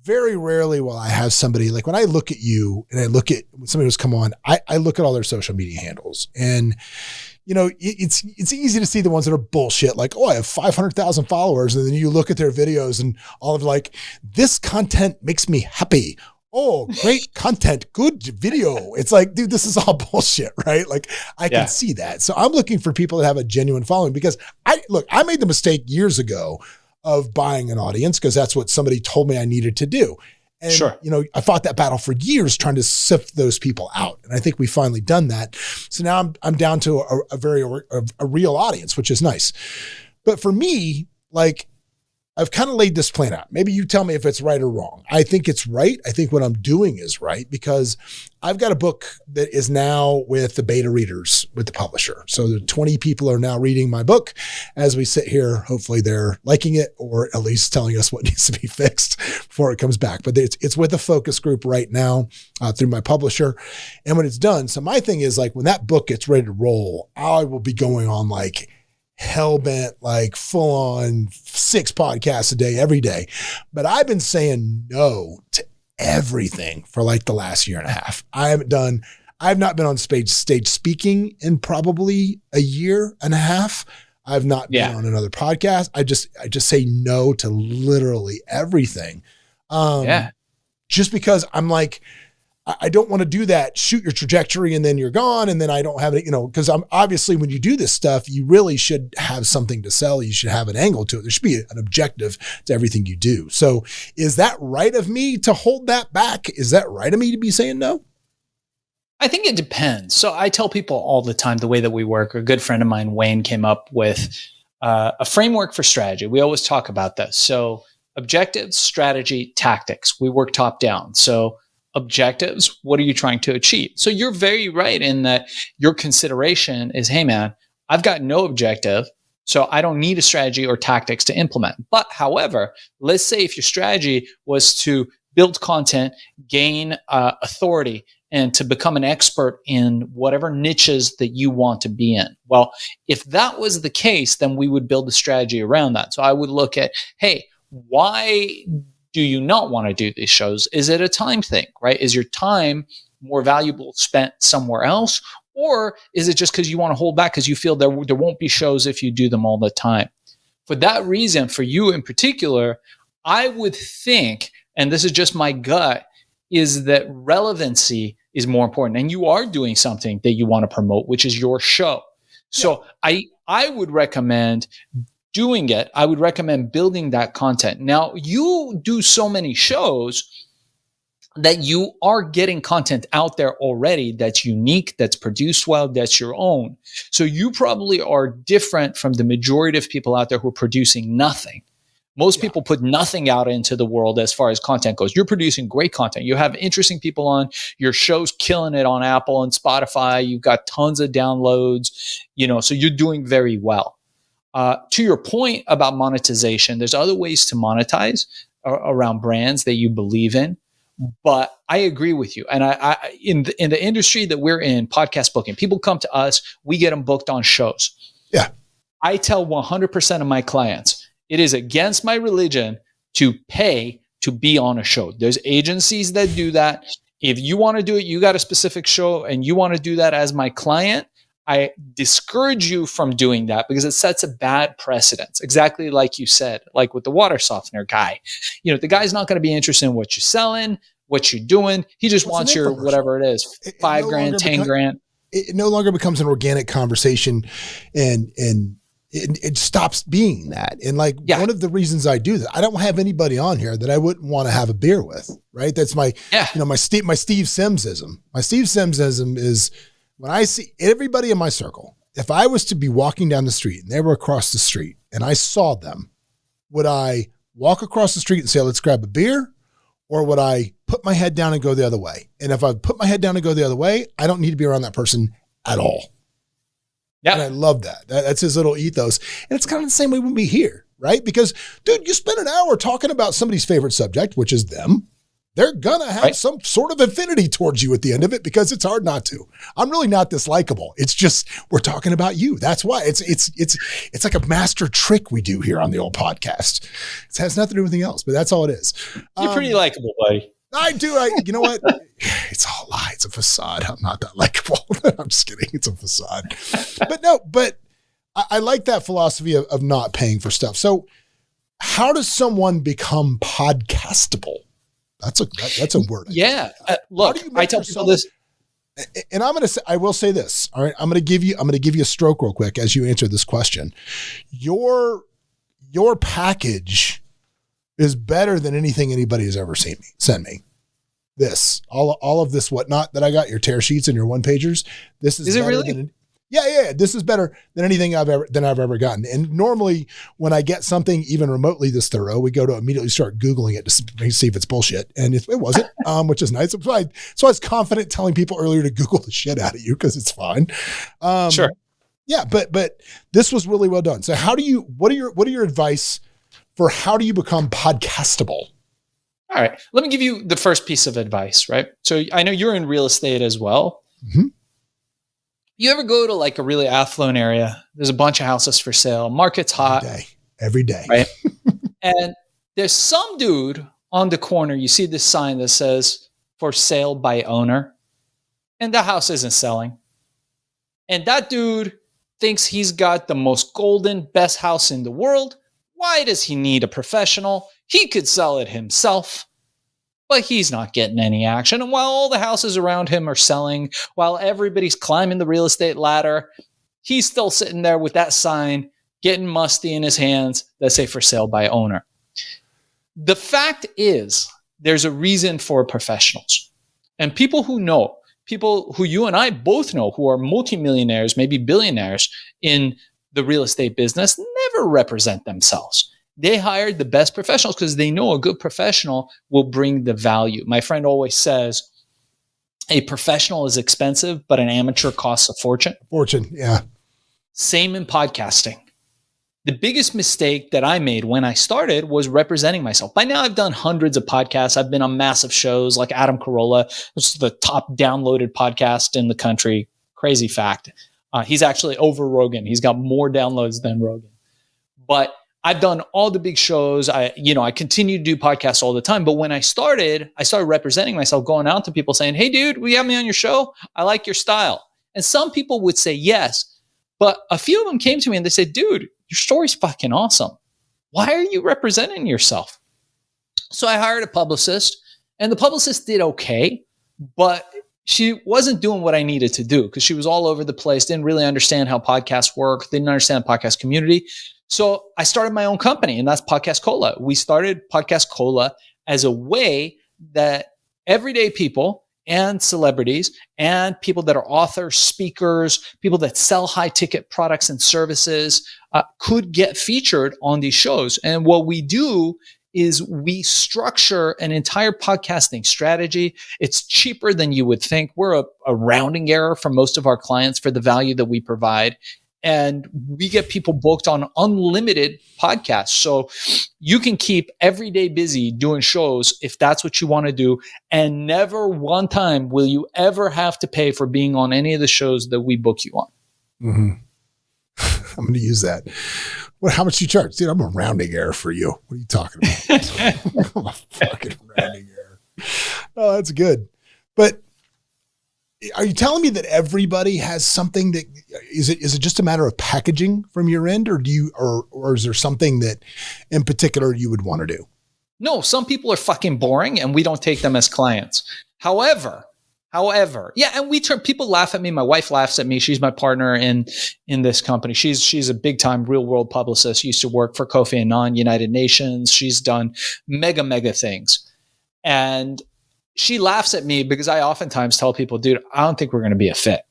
very rarely will I have somebody, like when I look at you and I look at when somebody who's come on, I look at all their social media handles and it's easy to see the ones that are bullshit. Like, oh, I have 500,000 followers. And then you look at their videos and all of like, this content makes me happy. Oh, great content, good video. It's like, dude, this is all bullshit, right? Like I can see that. So I'm looking for people that have a genuine following because I made the mistake years ago of buying an audience because that's what somebody told me I needed to do. And, I fought that battle for years trying to sift those people out. And I think we finally done that. So now I'm down to a real audience, which is nice. But for me, like, I've kind of laid this plan out. Maybe you tell me if it's right or wrong. I think it's right. I think what I'm doing is right because I've got a book that is now with the beta readers with the publisher. So the 20 people are now reading my book as we sit here. Hopefully they're liking it or at least telling us what needs to be fixed before it comes back. But it's with a focus group right now through my publisher. And when it's done, so my thing is like when that book gets ready to roll, I will be going on like hell-bent, like full-on 6 podcasts a day, every day. But I've been saying no to everything for like the last year and a half. I've not been on stage speaking in probably a year and a half. I've not been on another podcast. I just say no to literally everything. Just because I'm like, I don't want to do that, shoot your trajectory and then you're gone. And then I don't have it, because I'm obviously when you do this stuff, you really should have something to sell. You should have an angle to it. There should be an objective to everything you do. So is that right of me to hold that back? Is that right of me to be saying no? I think it depends. So I tell people all the time, the way that we work, a good friend of mine, Wayne, came up with a framework for strategy. We always talk about this. So objectives, strategy, tactics. We work top down. So objectives, what are you trying to achieve? So you're very right in that your consideration is, hey man, I've got no objective, so I don't need a strategy or tactics to implement. But however, let's say if your strategy was to build content, gain authority, and to become an expert in whatever niches that you want to be in. Well, if that was the case, then we would build a strategy around that. So I would look at, hey, why do you not want to do these shows? Is it a time thing, right? Is your time more valuable spent somewhere else? Or is it just because you want to hold back because you feel there won't be shows if you do them all the time? For that reason, for you in particular, I would think, and this is just my gut, is that relevancy is more important. And you are doing something that you want to promote, which is your show. So I would recommend doing it. I would recommend building that content. Now, you do so many shows that you are getting content out there already that's unique, that's produced well, that's your own. So you probably are different from the majority of people out there who are producing nothing. Most people put nothing out into the world as far as content goes. You're producing great content. You have interesting people on. Your show's killing it on Apple and Spotify. You've got tons of downloads, so you're doing very well. To your point about monetization, there's other ways to monetize around brands that you believe in. But I agree with you. And I in the industry that we're in, podcast booking, people come to us, we get them booked on shows. Yeah. I tell 100% of my clients, it is against my religion to pay to be on a show. There's agencies that do that. If you want to do it, you got a specific show and you want to do that as my client, I discourage you from doing that because it sets a bad precedence. Exactly like you said, like with the water softener guy. The guy's not going to be interested in what you're selling, what you're doing. He just wants your whatever it is, $5 grand, 10 grand. It no longer becomes an organic conversation and it stops being that. And one of the reasons I do that, I don't have anybody on here that I wouldn't want to have a beer with, right? That's my, my Steve Simsism. My Steve Simsism is when I see everybody in my circle, if I was to be walking down the street and they were across the street and I saw them, would I walk across the street and say, let's grab a beer? Or would I put my head down and go the other way? And if I put my head down and go the other way, I don't need to be around that person at all. Yeah. And I love that. That's his little ethos. And it's kind of the same way with me here, right? Because, dude, you spend an hour talking about somebody's favorite subject, which is them. They're going to have some sort of affinity towards you at the end of it because it's hard not to. I'm really not this likable. It's just, we're talking about you. That's why it's like a master trick we do here on the old podcast. It has nothing to do with anything else, but that's all it is. You're pretty likable, buddy. I do. You know what? It's all a lie. It's a facade. I'm not that likable. I'm just kidding. It's a facade. But I like that philosophy of not paying for stuff. So how does someone become podcastable? That's a word. Yeah. Look, I tell people this, and I will say this. All right. I'm going to give you a stroke real quick as you answer this question. Your package is better than anything anybody has ever sent me. This, all of this whatnot that I got, your tear sheets and your one pagers. This is better really? Than, yeah. This is better than anything I've ever gotten. And normally when I get something even remotely this thorough, we go to immediately start Googling it to see if it's bullshit. And it wasn't, which is nice. So I was confident telling people earlier to Google the shit out of you because it's fine. Sure. Yeah. But this was really well done. So what are your advice for how do you become podcastable? All right. Let me give you the first piece of advice, right? So I know you're in real estate as well. Mm-hmm. You ever go to like a really affluent area? There's a bunch of houses for sale. Market's hot. Every day. Right? And there's some dude on the corner. You see this sign that says for sale by owner. And the house isn't selling. And that dude thinks he's got the most golden, best house in the world. Why does he need a professional? He could sell it himself, but he's not getting any action. And while all the houses around him are selling, while everybody's climbing the real estate ladder, he's still sitting there with that sign, getting musty in his hands that say for sale by owner. The fact is, there's a reason for professionals. And people who know, people who you and I both know who are multimillionaires, maybe billionaires in the real estate business, never represent themselves. They hired the best professionals because they know a good professional will bring the value. My friend always says, a professional is expensive, but an amateur costs a fortune. Yeah. Same in podcasting. The biggest mistake that I made when I started was representing myself. By now, I've done hundreds of podcasts. I've been on massive shows like Adam Carolla, which is the top downloaded podcast in the country. Crazy fact. He's actually over Rogan. He's got more downloads than Rogan. But I've done all the big shows. I continue to do podcasts all the time. But when I started representing myself, going out to people saying, hey, dude, will you have me on your show? I like your style. And some people would say yes. But a few of them came to me and they said, dude, your story's fucking awesome. Why are you representing yourself? So I hired a publicist, and the publicist did okay, but she wasn't doing what I needed to do because she was all over the place, didn't really understand how podcasts work, didn't understand the podcast community. So I started my own company, and that's Podcast Cola. We started Podcast Cola as a way that everyday people and celebrities and people that are authors, speakers, people that sell high ticket products and services could get featured on these shows. And what we do is we structure an entire podcasting strategy. It's cheaper than you would think. We're a rounding error for most of our clients for the value that we provide. And we get people booked on unlimited podcasts. So you can keep every day busy doing shows if that's what you want to do. And never one time will you ever have to pay for being on any of the shows that we book you on. Mm-hmm. I'm going to use that. How much do you charge? Dude, I'm a rounding error for you. What are you talking about? I'm a fucking rounding error. Oh, that's good. But are you telling me that everybody has something that is it just a matter of packaging from your end, or or is there something that in particular you would want to do? No, some people are fucking boring and we don't take them as clients. However, yeah, and people laugh at me. My wife laughs at me. She's my partner in this company. She's a big time real world publicist. Used to work for Kofi Annan, United Nations. She's done mega things. And she laughs at me because I oftentimes tell people, dude, I don't think we're going to be a fit.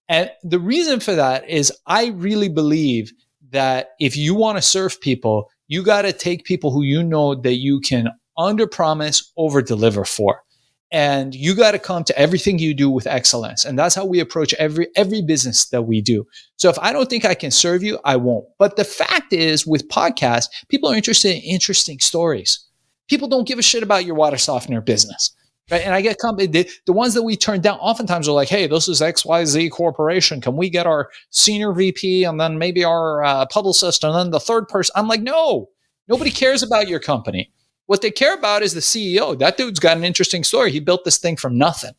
And the reason for that is I really believe that if you want to serve people, you got to take people who you know that you can under promise, over deliver for. And you got to come to everything you do with excellence. And that's how we approach every business that we do. So if I don't think I can serve you, I won't. But the fact is, with podcasts, people are interested in interesting stories. People don't give a shit about your water softener business. Right. And I get the ones that we turn down oftentimes are like, hey, this is XYZ Corporation. Can we get our senior VP and then maybe our publicist and then the third person? I'm like, no, nobody cares about your company. What they care about is the CEO. That dude's got an interesting story. He built this thing from nothing.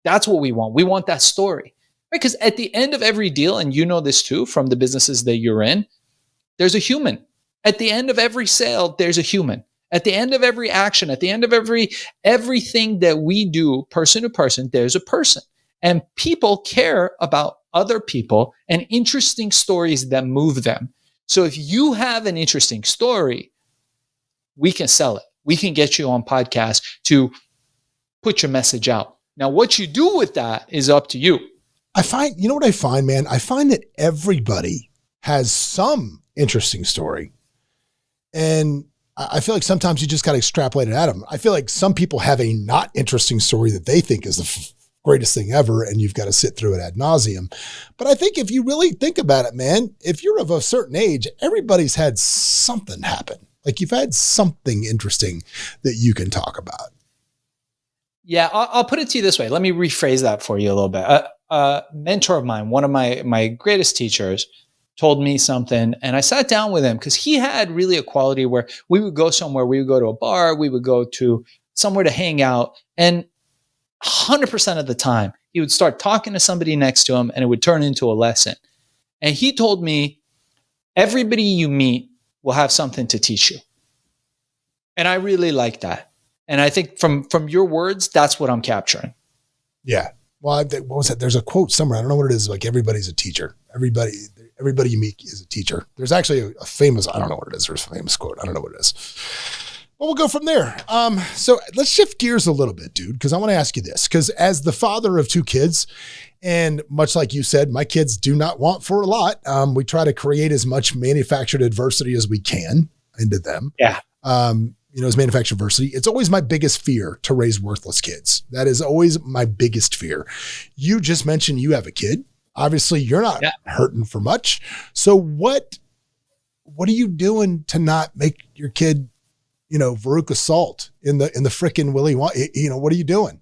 That's what we want. We want that story. Right? Because at the end of every deal, and you know this too from the businesses that you're in, there's a human. At the end of every sale, there's a human. At the end of every action, at the end of everything that we do, person to person, there's a person. And people care about other people and interesting stories that move them. So if you have an interesting story, we can sell it. We can get you on podcasts to put your message out. Now, what you do with that is up to you. You know what I find, man? I find that everybody has some interesting story. And I feel like sometimes you just got to extrapolate it at them. I feel like some people have a not interesting story that they think is the greatest thing ever, and you've got to sit through it ad nauseum. But I think if you really think about it, man, if you're of a certain age, everybody's had something happen. Like you've had something interesting that you can talk about. Yeah, I'll put it to you this way. Let me rephrase that for you a little bit. A mentor of mine, one of my greatest teachers, told me something, and I sat down with him because he had really a quality where we would go somewhere, we would go to a bar, we would go to somewhere to hang out, and 100% of the time, he would start talking to somebody next to him, and it would turn into a lesson. And he told me, everybody you meet will have something to teach you. And I really like that. And I think from your words, that's what I'm capturing. Yeah. Well, what was that? There's a quote somewhere. I don't know what it is. Like everybody's a teacher. Everybody you meet is a teacher. There's actually a famous, I don't know what it is. There's a famous quote. I don't know what it is. Well, we'll go from there. So let's shift gears a little bit, dude, because I want to ask you this. Because as the father of two kids, and much like you said, my kids do not want for a lot. We try to create as much manufactured adversity as we can into them. Yeah. As manufactured adversity. It's always my biggest fear to raise worthless kids. That is always my biggest fear. You just mentioned you have a kid. Obviously, you're not hurting for much. So what are you doing to not make your kid, Veruca Salt in the frickin' Willy Wonka? What are you doing?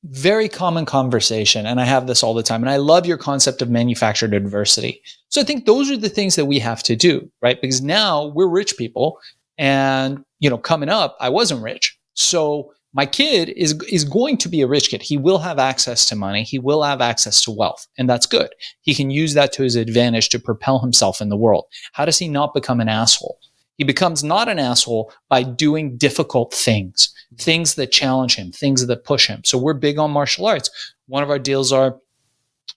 Very common conversation. And I have this all the time. And I love your concept of manufactured adversity. So I think those are the things that we have to do, right? Because now we're rich people. And, coming up, I wasn't rich. So my kid is going to be a rich kid. He will have access to money. He will have access to wealth. And that's good. He can use that to his advantage to propel himself in the world. How does he not become an asshole? He becomes not an asshole by doing difficult things that challenge him, things that push him. So we're big on martial arts. One of our deals are,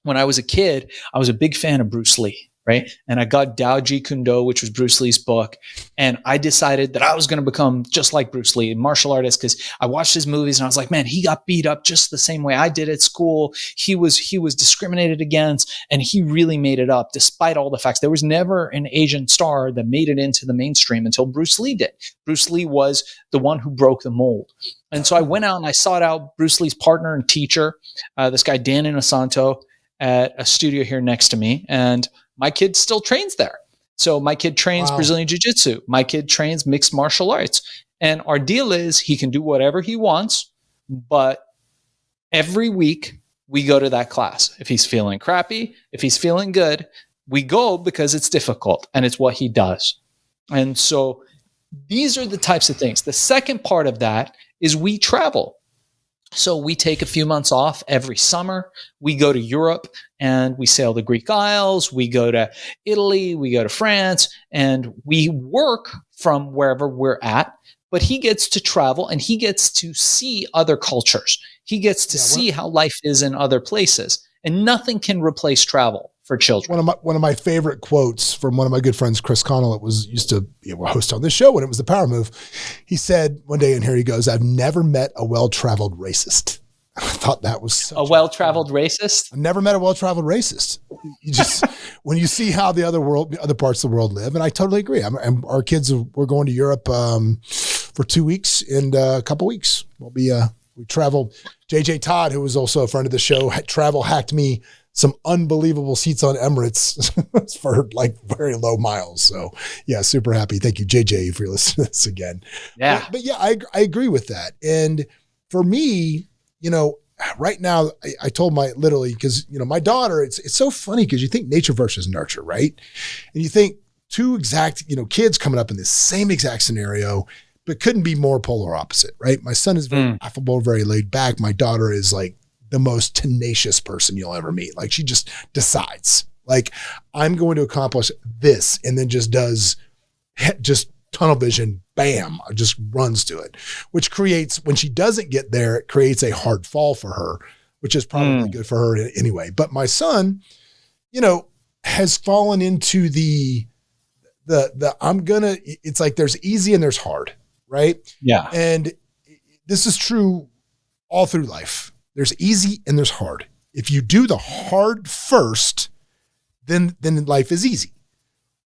when I was a kid, I was a big fan of Bruce Lee. Right. And I got Dao Jeet Kune Do, which was Bruce Lee's book. And I decided that I was going to become just like Bruce Lee, a martial artist, because I watched his movies and I was like, man, he got beat up just the same way I did at school. He was discriminated against, and he really made it up despite all the facts. There was never an Asian star that made it into the mainstream until Bruce Lee did. Bruce Lee was the one who broke the mold. And so I went out and I sought out Bruce Lee's partner and teacher, this guy, Dan Inosanto, at a studio here next to me. And my kid still trains there. So my kid trains Brazilian Jiu-Jitsu. My kid trains mixed martial arts. And our deal is he can do whatever he wants, but every week we go to that class. If he's feeling crappy, if he's feeling good, we go because it's difficult and it's what he does. And so these are the types of things. The second part of that is we travel. So we take a few months off every summer. We go to Europe and we sail the Greek Isles. We go to Italy. We go to France, and we work from wherever we're at. But he gets to travel and he gets to see other cultures. He gets to see how life is in other places. And nothing can replace travel for children. One of my favorite quotes from one of my good friends, Chris Connell, that used to be a host on this show when it was the Power Move. He said one day, and here he goes, "I've never met a well-traveled racist." I thought that was a well-traveled racist. I've never met a well-traveled racist. You just, when you see how the other parts of the world live, and I totally agree. Our kids, we're going to Europe for 2 weeks in a couple weeks. We traveled. JJ Todd, who was also a friend of the show, travel hacked me some unbelievable seats on Emirates for like very low miles. So yeah, super happy. Thank you, JJ, for listening to this again. Yeah. But yeah, I agree with that. And for me, right now I told because, my daughter, it's so funny because you think nature versus nurture, right? And you think two exact, kids coming up in this same exact scenario, but couldn't be more polar opposite, right? My son is very affable, very laid back. My daughter is like the most tenacious person you'll ever meet. Like she just decides, like, I'm going to accomplish this, and then just does just tunnel vision, bam, just runs to it, which creates, when she doesn't get there, it creates a hard fall for her, which is probably good for her anyway. But my son, has fallen into it's like there's easy and there's hard, right? Yeah. And this is true all through life. There's easy and there's hard. If you do the hard first, then life is easy.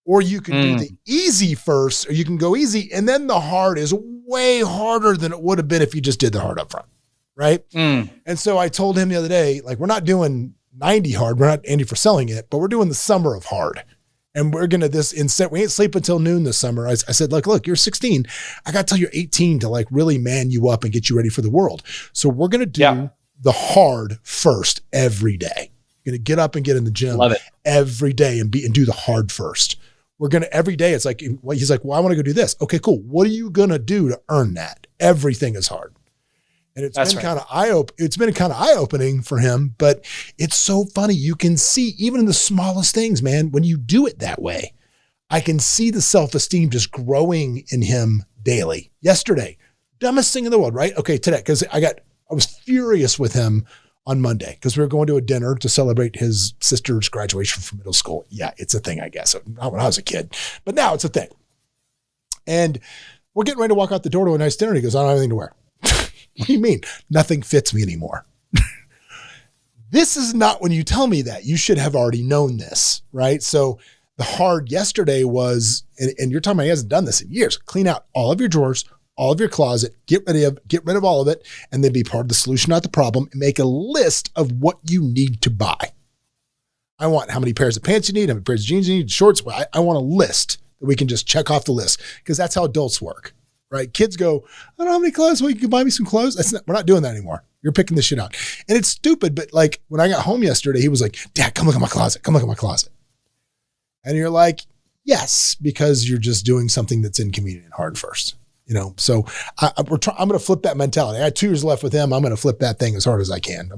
Or you can do the easy first, or you can go easy, and then the hard is way harder than it would have been if you just did the hard up front, right? And so I told him the other day, like, we're not doing 90 hard. We're not Andy for selling it, but we're doing the summer of hard. And we're going to instead, we ain't sleep until noon this summer. I said, look, you're 16. I got to tell you're 18 to like really man you up and get you ready for the world. So we're going to do the hard first every day. You're going to get up and get in the gym every day and do the hard first. We're going to, every day, it's like, he's like, well, I want to go do this. Okay, cool. What are you going to do to earn that? Everything is hard. And it's been kind of eye-opening for him, but it's so funny. You can see even in the smallest things, man, when you do it that way, I can see the self-esteem just growing in him daily. Yesterday, dumbest thing in the world, right? Okay, today, because I was furious with him on Monday because we were going to a dinner to celebrate his sister's graduation from middle school. Yeah, it's a thing, I guess. Not when I was a kid, but now it's a thing. And we're getting ready to walk out the door to a nice dinner. And he goes, I don't have anything to wear. What do you mean? Nothing fits me anymore. This is not when you tell me that. You should have already known this, right? So the hard yesterday was, and you're talking about he hasn't done this in years, clean out all of your drawers, all of your closet, get rid of all of it, and then be part of the solution, not the problem, and make a list of what you need to buy. I want how many pairs of pants you need, how many pairs of jeans you need, shorts. I want a list that we can just check off the list because that's how adults work, right? Kids go, I don't know how many clothes. Well, you can buy me some clothes. We're not doing that anymore. You're picking this shit out. And it's stupid, but like when I got home yesterday, he was like, Dad, come look at my closet. Come look at my closet. And you're like, yes, because you're just doing something that's inconvenient and hard first. So I'm going to flip that mentality. I had 2 years left with him. I'm going to flip that thing as hard as I can.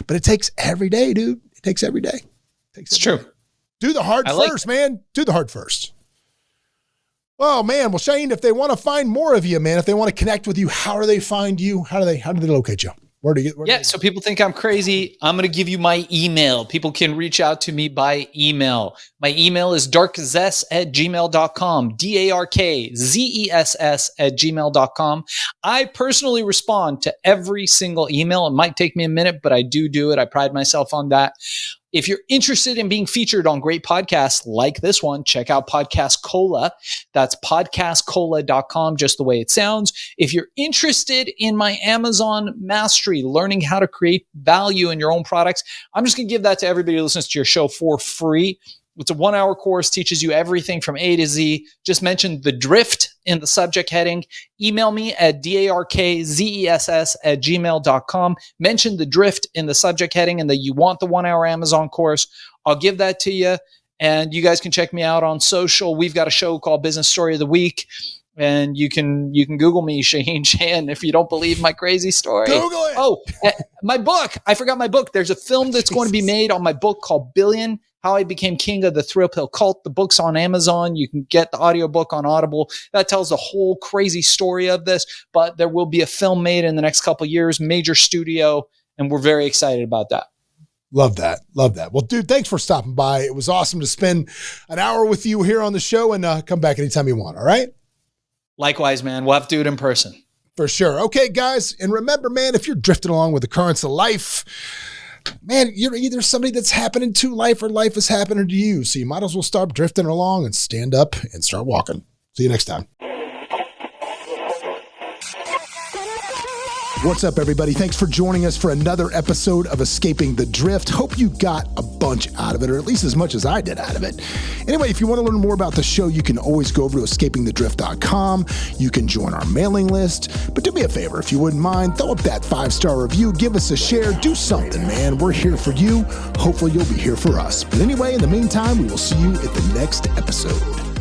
But it takes every day, dude. It takes every day. It's true. Do the hard first, man. Do the hard first. Oh man. Well, Shaheen, if they want to find more of you, man, if they want to connect with you, how do they find you? How do they locate you? So people think I'm crazy. I'm going to give you my email. People can reach out to me by email. My email is darkzess@gmail.com, darkzess@gmail.com. I personally respond to every single email. It might take me a minute, but I do it. I pride myself on that. If you're interested in being featured on great podcasts like this one, check out Podcast Cola. That's podcastcola.com, just the way it sounds. If you're interested in my Amazon mastery, learning how to create value in your own products, I'm just going to give that to everybody who listens to your show for free. It's a 1-hour course, teaches you everything from A to Z. Just mention the drift in the subject heading. Email me at darkzess@gmail.com. Mention the drift in the subject heading and that you want the 1-hour Amazon course. I'll give that to you. And you guys can check me out on social. We've got a show called Business Story of the Week. And you can Google me, Shaahin Cheyene, if you don't believe my crazy story. Google it. Oh, my book. I forgot my book. There's a film that's going to be made on my book called Billion, How I Became King of the Thrill Pill Cult. The book's on Amazon. You can get the audiobook on Audible. That tells the whole crazy story of this, but there will be a film made in the next couple of years, major studio, and we're very excited about that. Love that. Well, dude, thanks for stopping by. It was awesome to spend an hour with you here on the show, and come back anytime you want. All right. Likewise, man. We'll have to do it in person. For sure. Okay, guys. And remember, man, if you're drifting along with the currents of life, man, you're either somebody that's happening to life or life is happening to you. So you might as well stop drifting along and stand up and start walking. See you next time. What's up, everybody? Thanks for joining us for another episode of Escaping the Drift. Hope you got a bunch out of it, or at least as much as I did out of it. Anyway, if you want to learn more about the show, you can always go over to escapingthedrift.com. You can join our mailing list. But do me a favor, if you wouldn't mind, throw up that 5-star review, give us a share, do something, man. We're here for you. Hopefully you'll be here for us. But anyway, in the meantime, we will see you at the next episode.